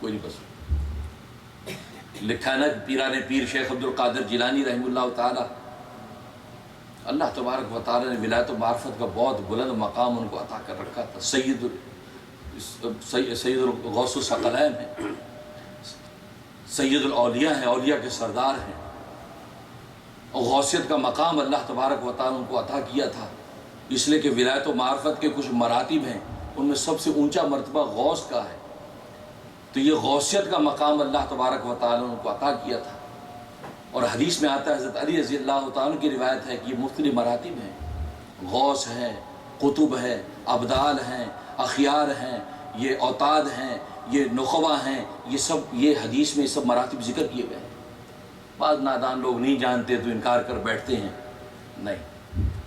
کوئی نہیں بس لکھا نا پیران پیر شیخ عبد القادر جیلانی رحمہ اللہ تعالی، اللہ تبارک و تعالی نے ولایت و معرفت کا بہت بلند مقام ان کو عطا کر رکھا تھا۔ سید الغوث الثقلین ہیں، سید الاولیاء ہیں، اولیاء کے سردار ہیں، اور غوثیت کا مقام اللہ تبارک و تعالی ان کو عطا کیا تھا، اس لیے کہ ولایت و معرفت کے کچھ مراتب ہیں، ان میں سب سے اونچا مرتبہ غوث کا ہے، تو یہ غوثیت کا مقام اللہ تبارک و تعالی نے ان کو عطا کیا تھا۔ اور حدیث میں آتا ہے، حضرت علی رضی اللہ تعالیٰ کی روایت ہے کہ یہ مختلف مراتب ہیں، غوث ہے، قطب ہے، ابدال ہیں، اخیار ہیں، یہ اوتاد ہیں، یہ نخبہ ہیں، یہ حدیث میں یہ سب مراتب ذکر کیے گئے ہیں۔ بعض نادان لوگ نہیں جانتے تو انکار کر بیٹھتے ہیں، نہیں،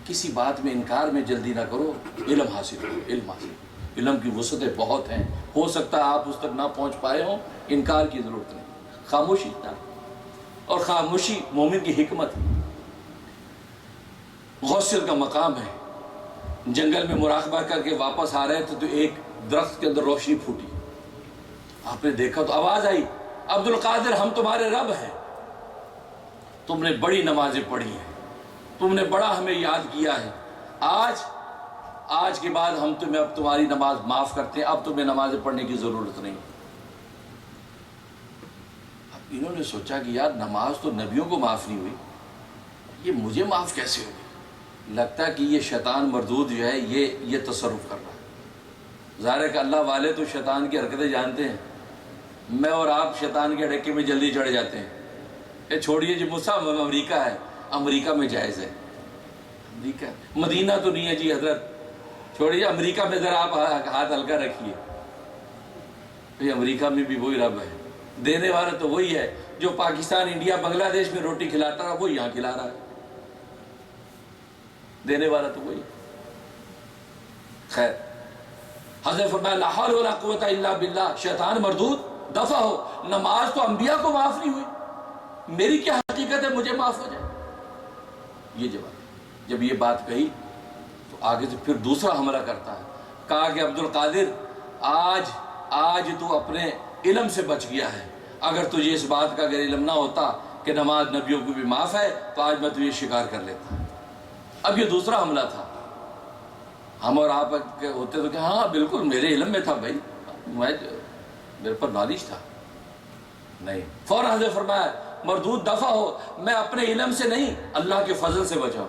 کسی بات میں انکار میں جلدی نہ کرو، علم حاصل کرو، علم حاصل کرو، علم کی وسعتیں بہت ہیں، ہو سکتا ہے آپ اس تک نہ پہنچ پائے ہوں، انکار کی ضرورت نہیں، خاموشی اختیار کرو، اور خاموشی مومن کی حکمت ہے۔ غوثیت کا مقام ہے۔ جنگل میں مراقبہ کر کے واپس آ رہے تھے تو ایک درخت کے اندر روشنی پھوٹی، آپ نے دیکھا تو آواز آئی، عبد القادر ہم تمہارے رب ہیں، تم نے بڑی نمازیں پڑھی ہیں، تم نے بڑا ہمیں یاد کیا ہے، آج کے بعد ہم تمہیں اب تمہاری نماز معاف کرتے ہیں، اب تمہیں نمازیں پڑھنے کی ضرورت نہیں۔ اب انہوں نے سوچا کہ یار نماز تو نبیوں کو معاف نہیں ہوئی، یہ مجھے معاف کیسے ہوگی؟ لگتا ہے کہ یہ شیطان مردود جو ہے یہ تصرف کر رہا ہے۔ ظاہر ہے کہ اللہ والے تو شیطان کی حرکتیں جانتے ہیں، میں اور آپ شیطان کے ڈھکے میں جلدی چڑھ جاتے ہیں، یہ چھوڑیے جی مصعب امریکہ ہے، امریکہ میں جائز ہے، امریکہ مدینہ تو نہیں ہے جی حضرت، چھوڑیے امریکہ میں ذرا آپ ہاتھ ہلکا رکھیے، بھئی امریکہ میں بھی وہی رب ہے، دینے والا تو وہی ہے، جو پاکستان انڈیا بنگلہ دیش میں روٹی کھلاتا رہا وہ یہاں کھلا رہا ہے، دینے والا تو وہی۔ خیر، حضرت فرمایا لا حول ولا قوت الا باللہ، شیطان مردود دفع ہو، نماز تو انبیاء کو معاف نہیں ہوئی، میری کیا حقیقت ہے مجھے معاف ہو جائے؟ یہ جواب، جب یہ بات کہی تو آگے سے پھر دوسرا حملہ کرتا ہے، کہا کہ عبد القادر آج تو اپنے علم سے بچ گیا ہے، اگر تجھے اس بات کا اگر علم نہ ہوتا کہ نماز نبیوں کو بھی معاف ہے تو آج میں تجھے شکار کر لیتا۔ اب یہ دوسرا حملہ تھا، ہم اور آپ ہوتے تو کہ ہاں بالکل میرے علم میں تھا بھائی، میرے پر نالج تھا، نہیں، فوراً حضرت فرمایا مردود دفع ہو، میں اپنے علم سے نہیں اللہ کے فضل سے بچا ہوں۔